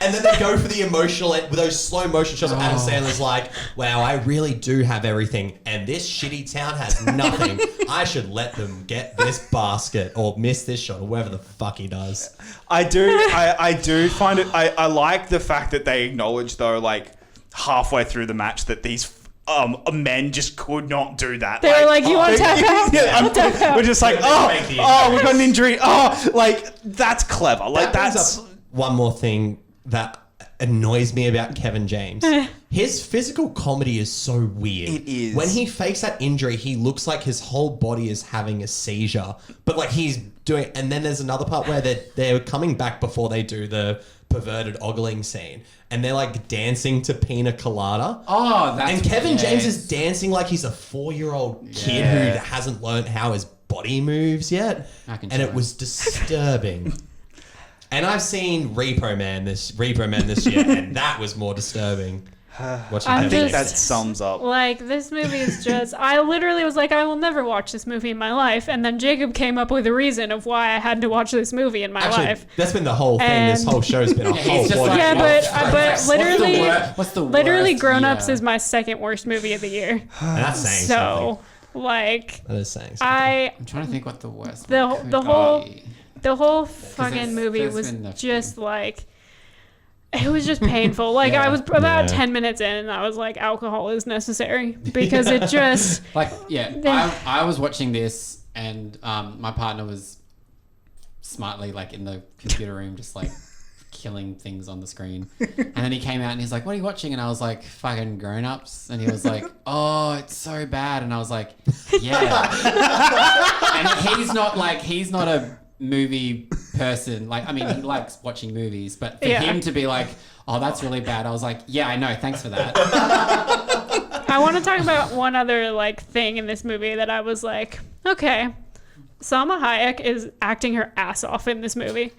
And then they go for the emotional with those slow motion shots of Adam Sandler's like, wow, I really do have everything, and this shitty town has nothing. I should let them get this basket or miss this shot or whatever the fuck he does. I do find it. I like the fact that they acknowledge though, like halfway through the match, that these men just could not do that. They were like, you want to tap out? Yeah, Tap out. we're just like, Make the we got an injury. Oh, like that's clever. Like That brings that's up one more thing that annoys me about Kevin James. His physical comedy is so weird. It is. When he fakes that injury, he looks like his whole body is having a seizure. But like he's doing, and then there's another part where they're coming back before they do the perverted ogling scene, and they're like dancing to Pina Colada. Oh, that's And Kevin James yes. is dancing like he's a 4-year-old kid who hasn't learned how his body moves yet. I can And show it was disturbing. And I've seen Repo Man this year, and that was more disturbing. Watching I'm I Kevin think just- that James. sums up. Like, this movie is just... I literally was like, I will never watch this movie in my life. And then Jacob came up with a reason of why I had to watch this movie in my Actually, life. that's been the whole thing. This And- whole show's been a Yeah, whole he's just body. like, Yeah, but literally... what's the Literally, worst Grown Ups year? is my second worst movie of the year. And that's saying So, like, something. That is saying something. I'm trying to think what the worst. The- one could the whole- be. the whole fucking movie there's was been the- just like... It was just painful. Like, I was about 10 minutes in, and I was like, alcohol is necessary. Because it just... Like, yeah, I was watching this, and my partner was smartly like in the computer room, just like killing things on the screen. And then he came out and he's like, "What are you watching?" And I was like, "Fucking Grown Ups." And he was like, "Oh, it's so bad." And I was like, "Yeah." And he's not a movie person. Like, I mean, he likes watching movies, but for Yeah. him to be like, "Oh, that's really bad," I was like, "Yeah, I know. Thanks for that." I want to talk about one other like thing in this movie that I was like, okay, Salma Hayek is acting her ass off in this movie,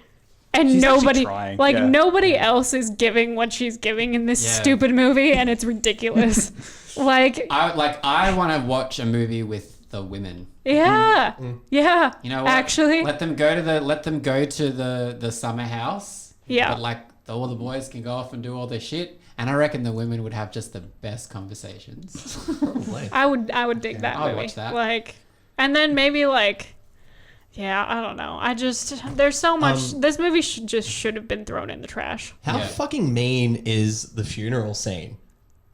and She's actually nobody, trying, like yeah. nobody else is giving what she's giving in this Yeah. stupid movie, and it's ridiculous. Like, I want to watch a movie with the women. yeah, yeah. You know what? Actually, let them go to the summer house. Yeah. But like all the boys can go off and do all their shit, and I reckon the women would have just the best conversations. I would dig that I would movie. watch that. Like, and then maybe like, yeah, I don't know. I just there's so much. This movie should have been thrown in the trash. How Yeah. fucking mean is the funeral scene?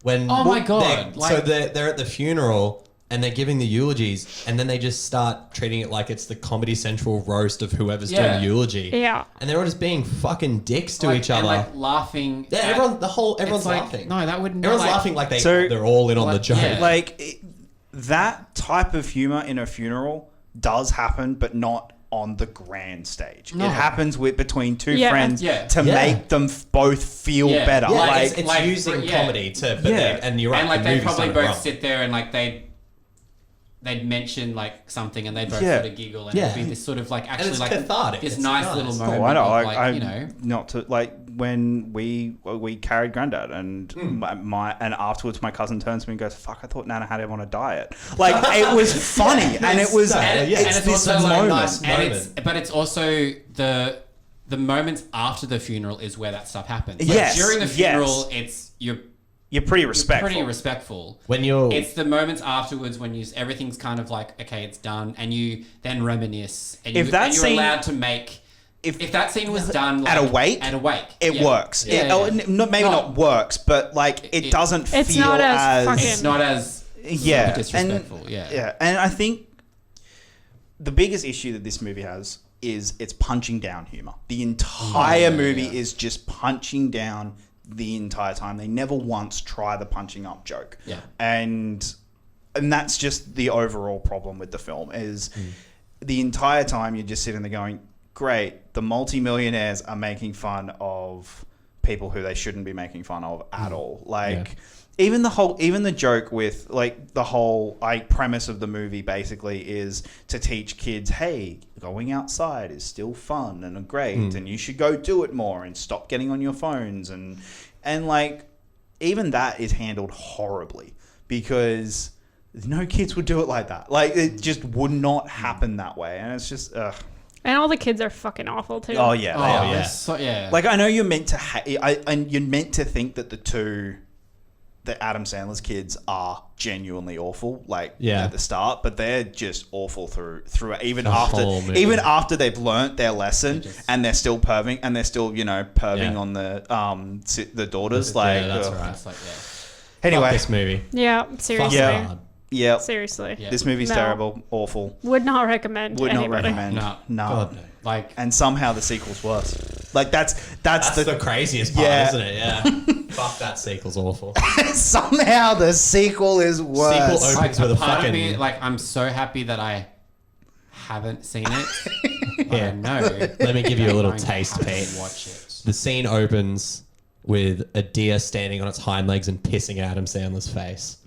When Oh my God, they're at the funeral and they're giving the eulogies, and then they just start treating it like it's the Comedy Central roast of whoever's doing Yeah. the eulogy. Yeah. And they're all just being fucking dicks to Like, each other. and, like laughing. Yeah, at- everyone's it's like, laughing. No, that wouldn't. Everyone's like, laughing like So- they're all in on the Like, joke. yeah. Like that type of humor in a funeral does happen, but not on the grand stage. No. It happens with between two Yeah. friends Yeah. to Yeah. make them both feel Yeah. better. Yeah, like it's like, using yeah. comedy to, but Yeah. and you're right. And like the they movie's probably done it both wrong. sit there and like they'd mention like something and they'd both Yeah. sort of giggle and Yeah. it'd be this sort of like actually it's like cathartic. this It's nice nice. little Oh, moment. Oh, I know. Of, I, like, I you know, not to like when we carried Granddad, and and afterwards my cousin turns to me and goes, "Fuck, I thought Nana had him on a diet." Like it was funny, and it was And- yeah, it's and this also, like, moment. nice and it's moment. but it's also the moments after the funeral is where that stuff happens. Like, Yes, during the yes. funeral, it's You're pretty you're respectful. pretty respectful. When you're It's the moments afterwards when everything's kind of like, okay, it's done, and you then reminisce, and, If that you're scene- allowed to make. If that scene was done At a like, wake? it It works. Yeah, It, yeah. oh, maybe not works, but like it doesn't It's feel not as fucking- It's not as yeah, disrespectful. And, yeah. yeah, and I think the biggest issue that this movie has is it's punching down humor. The entire movie is just punching down the entire time. They never once try the punching up joke. Yeah. And that's just the overall problem with the film is the entire time you're just sitting there going, great, the multimillionaires are making fun of people who they shouldn't be making fun of at all. Like even the joke with like the whole premise of the movie basically is to teach kids, hey, going outside is still fun and great and you should go do it more and stop getting on your phones and like even that is handled horribly because no kids would do it like that. Like it just would not happen that way, and it's just And all the kids are fucking awful too. oh yeah, Oh, they are. yeah. So, yeah. Like I know you're meant to and you're meant to think that the Adam Sandler's kids are genuinely awful, like at the start, but they're just awful through even whole movie. even after they've learnt their lesson and they're still perving and they're still perving Yeah. on the daughters. Like yeah, that's ugh. right. It's like, yeah. Fuck Anyway, this movie. Yeah, seriously. Yeah. God. yeah, Seriously. Yeah. this movie's No. terrible, awful. Would not recommend Would not anybody. recommend. No. No. God, no. Like, And somehow the sequel's worse. Like that's That's the craziest part, Yeah. isn't it? Yeah. Fuck, that sequel's awful. somehow the sequel is worse. Sequel opens like with a a part fucking. of me, like, I'm so happy that I haven't seen it. But Yeah. I know. Let me give you a little I'm going to taste, have to Pete. Watch it. The scene opens with a deer standing on its hind legs and pissing Adam Sandler's face.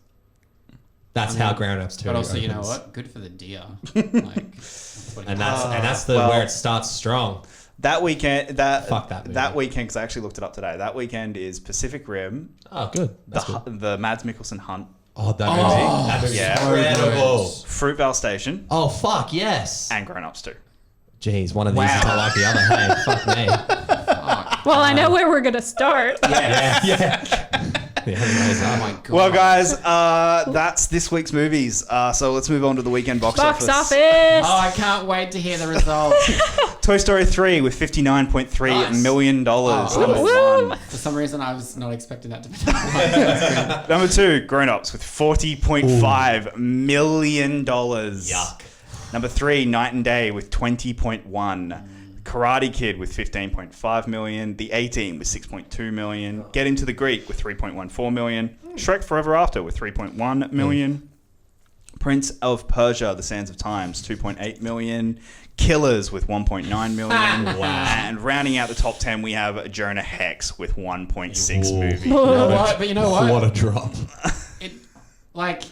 That's how Grown Ups 2 But also, opens. you know what? Good for the deer. Like, that's what it And is. that's well- where it starts strong. That weekend, Fuck that movie. weekend, because I actually looked it up today. That weekend is Pacific Rim, Oh, good. That's good. the Mads Mikkelsen Hunt, Oh, that movie. That movie's yeah. incredible. Fruitvale Station, Oh, fuck, yes. and Grown Ups 2. Jeez, one of these is not like the other. Hey, fuck me. Well, I know where we're gonna start. Yeah, yeah. Oh my god. Well, guys, that's this week's movies. So let's move on to the weekend box Box office. office. Oh, I can't wait to hear the results. Toy Story 3 with $59.3 Nice. million. Oh, Number woo. one. For some reason, I was not expecting that to be number one. Number 2, Grown Ups with $40.5 million. Yuck. Number 3, Night and Day with 20.1. Karate Kid with 15.5 million. The A-Team with 6.2 million. Get Into the Greek with 3.14 million. Shrek Forever After with 3.1 million. Prince of Persia: The Sands of Times 2.8 million. Killers with 1.9 million. Wow. And rounding out the top 10, we have Jonah Hex with 1.6 Ooh. movie. You know what? But you know what? What a drop. It, like,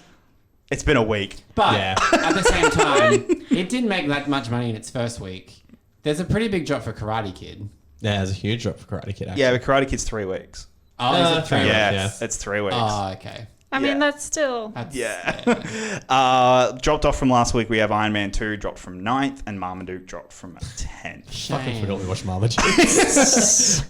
It's been a week. but Yeah. at the same time, it didn't make that much money in its first week. There's a pretty big drop for Karate Kid. Yeah, there's a huge drop for Karate Kid, actually. Yeah, but Karate Kid's 3 weeks. Oh, is it fair three? enough. Yeah, yeah. it's 3 weeks. Oh, okay. I mean, that's still. That's, Yeah. Dropped off from last week, we have Iron Man 2 dropped from 9th and Marmaduke dropped from 10th. Fucking forgot we Shame. watched Marmaduke.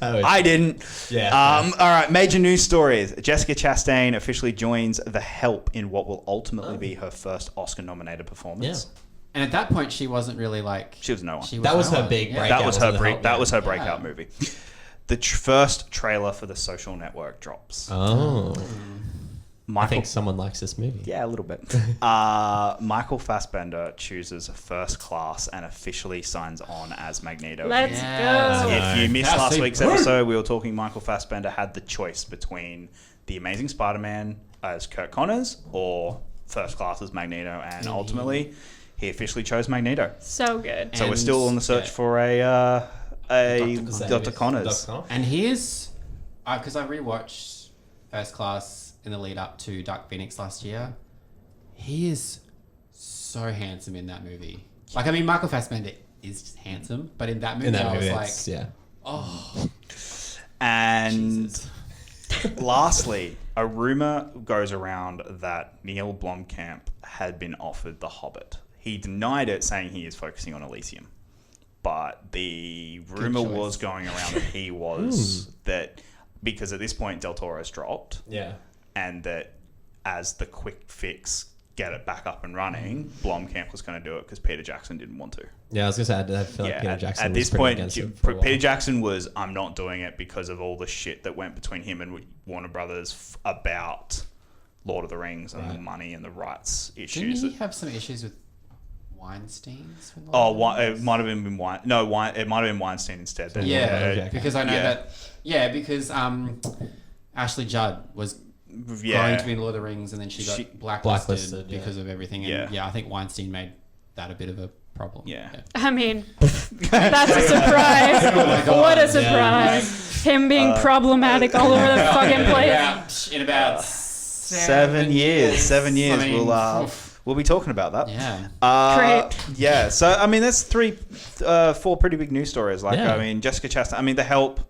I didn't. Yeah. All right, major news stories. Jessica Chastain officially joins The Help in what will ultimately be her first Oscar-nominated performance. Yeah. And at that point, she wasn't really like. She was no one. She That was no her one. big Yeah. break. That was was her The Help, that yeah. was her breakout Yeah. movie. The first trailer for The Social Network drops. Oh. I think someone likes this movie. Yeah, a little bit. Michael Fassbender chooses First Class and officially signs on as Magneto. Let's Yeah. go. If you missed That's last it. week's episode, we were talking Michael Fassbender had the choice between The Amazing Spider-Man as Kurt Connors or First Class as Magneto, and ultimately he officially chose Magneto. So good. So we're And- still on the search yeah. for a Dr. Connors. Dr. Connors. And here's because I rewatched First Class in the lead up to Dark Phoenix last year. He is so handsome in that movie. Like, I mean, Michael Fassbender is handsome, but in that movie, In that I movie, was like, it's, yeah. oh, And Jesus. lastly, a rumor goes around that Neil Blomkamp had been offered The Hobbit. He denied it, saying he is focusing on Elysium. But the rumor choice. was going around that he was that because at this point Del Toro's dropped, Yeah. and that as the quick fix, get it back up and running, Blomkamp was going to do it because Peter Jackson didn't want to. Yeah, I was going to say, I feel like Peter Jackson at was this pretty point, against it for a while. Peter Jackson was, I'm not doing it because of all the shit that went between him and Warner Brothers about Lord of the Rings and the money and the rights Didn't issues. he have some issues with Weinstein's? from Lord Oh, of the Rings? it might have been Wein. No, it might have been Weinstein instead. Then. Yeah, okay. because I know Yeah. that. Yeah, because Ashley Judd was Yeah. going to be in Lord of the Rings, and then she got blacklisted, Blacklisted, yeah. because of everything. And Yeah. I think Weinstein made that a bit of a problem. Yeah. I mean, that's a surprise. my God, What a yeah. surprise. Him being problematic all over the fucking place. In about 7 years. 7 years. I mean, We'll be talking about that. yeah. Great. Yeah. So I mean, that's four pretty big news stories. Like Yeah. I mean, Jessica Chastain. I mean, The Help,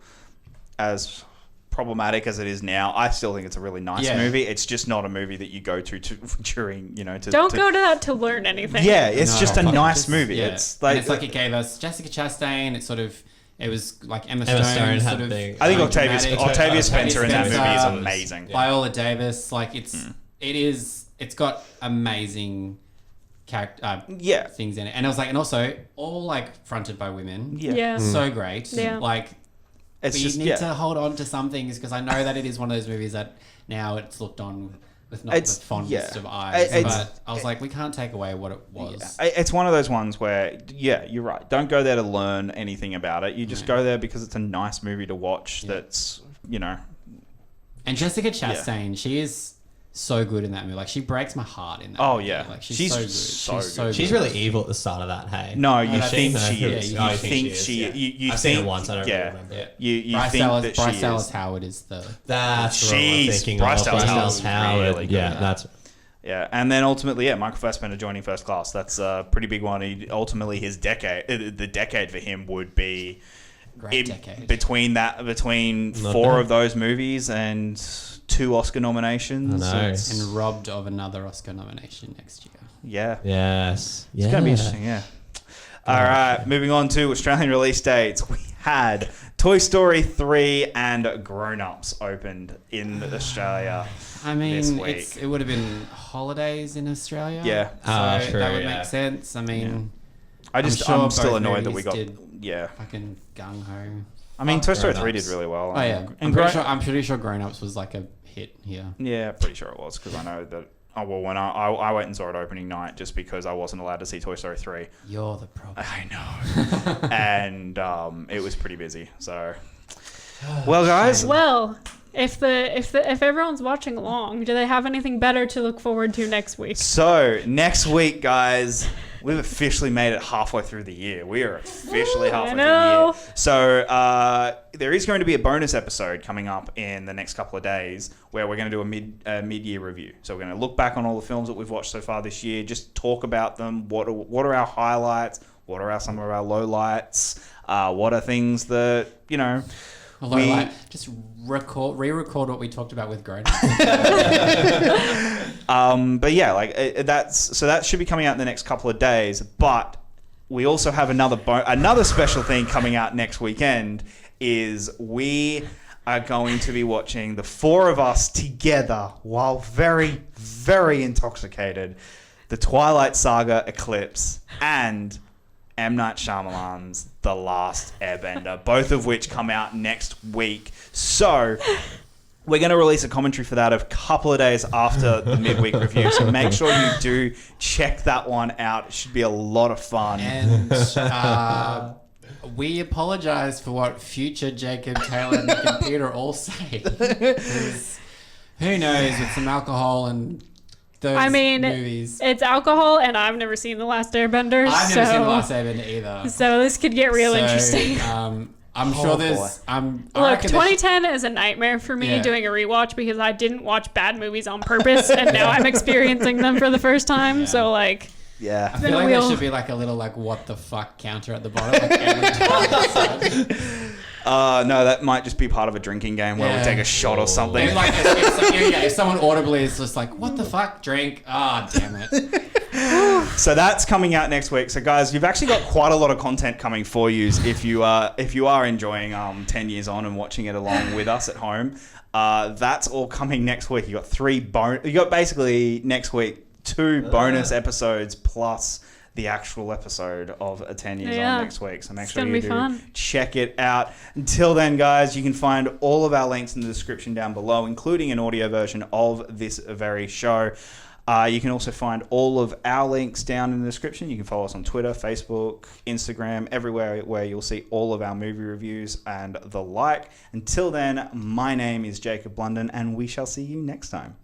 as problematic as it is now, I still think it's a really nice Yeah. movie. It's just not a movie that you go to during, to Don't go to that to learn anything. Yeah, it's No, just a fuck it, nice just- movie. yeah. It's like, And it's like it gave us Jessica Chastain. It was like Emma Emma Stone, Stone had sort of. the- I think like, Octavia dramatic. Spencer in that movie is Spencer, amazing. Viola Davis, like it's got amazing character Yeah. things in it, and it was like, and also all like fronted by women. Yeah. Yeah. So great. Yeah. Like It's we just need yeah. to hold on to some things because I know that it is one of those movies that now it's looked on with not It's- the fondest yeah. of eyes. It's- but I was like, we can't take away what it was. It's one of those ones where, yeah, you're right. Don't go there to learn anything about it. You just go there because it's a nice movie to watch. That's And Jessica Chastain, she is so good in that movie. Like she breaks my heart in that. Oh, movie. yeah. Like she's She's so good. so She's so good. She's good. really evil at the start of that, hey? no, you that's- think no, she yeah, is. you You think think is, she. yeah. You I've think seen it once, I don't really yeah. remember it. You Bryce think Dallas, that Bryce she Dallas is. Howard is the. That's what I'm Jeez, thinking Bryce of. Dallas Bryce Howard's Dallas Howard. really good. Yeah, that's... Yeah, and then ultimately, yeah, Michael Fassbender joining First Class. That's a pretty big one. Ultimately, his decade, the decade for him would be Great decade. between Not four bad. of those movies and 2 Oscar nominations. I know. It's- And robbed of another Oscar nomination next year. yeah, Yes. it's gonna be interesting. Yeah. All right, moving on to Australian release dates. We had Toy Story 3 and Grown Ups opened in Australia. I mean, This week. it would have been holidays in Australia. Yeah. So true, that would yeah. make sense. I mean, I'm sure still both annoyed that we movies got. did Yeah, fucking gung ho. I mean, Toy Story 3 Grown-Ups. did really well. Oh yeah, and I'm pretty sure Grown Ups was like a hit here. Yeah, pretty sure it was because I know that. Oh well, when I went and saw it opening night just because I wasn't allowed to see Toy Story 3. You're the problem. I know, and it was pretty busy. So, well, guys, Well, if everyone's watching along, do they have anything better to look forward to next week? so next week, guys, we've officially made it halfway through the year. We are officially halfway through the know. year. So there is going to be a bonus episode coming up in the next couple of days where we're going to do a mid-year review. So we're going to look back on all the films that we've watched so far this year, just talk about them. What are our highlights? What are some of our lowlights? What are things that Although, we- like, just re-record what we talked about with Grown Ups. But yeah, like that should be coming out in the next couple of days. But we also have another special thing coming out next weekend. Is we are going to be watching the 4 of us together while very, very intoxicated, the Twilight Saga Eclipse and M. Night Shyamalan's The Last Airbender, both of which come out next week. So We're going to release a commentary for that a couple of days after the midweek review. So make sure you do check that one out. It should be a lot of fun. And we apologize for what future Jacob, Taylor, Nick, and Peter all say. 'Cause who knows with some alcohol and those movies. it's alcohol, and I've never seen The Last Airbender. I've never seen The Last Airbender either. So this could get real interesting. I'm sure there's. Look, I reckon there's- 2010 is a nightmare for me Yeah. doing a rewatch because I didn't watch bad movies on purpose, and now I'm experiencing them for the first time. Yeah. So like, Yeah. I feel like there should be like a little like what the fuck counter at the bottom. Like every time. No, that might just be part of a drinking game where we Yeah. take a shot or something. Maybe like if someone audibly is just like, what the fuck, drink? Ah, damn it. So that's coming out next week. So guys, you've actually got quite a lot of content coming for you if you are enjoying 10 years on and watching it along with us at home. That's all coming next week. You got basically next week 2 bonus episodes plus the actual episode of a 10 years on next week. So make sure you do check it out. Until then, guys, you can find all of our links in the description down below, including an audio version of this very show. You can also find all of our links down in the description. You can follow us on Twitter, Facebook, Instagram, everywhere where you'll see all of our movie reviews and the like. Until then, my name is Jacob Blunden, and we shall see you next time.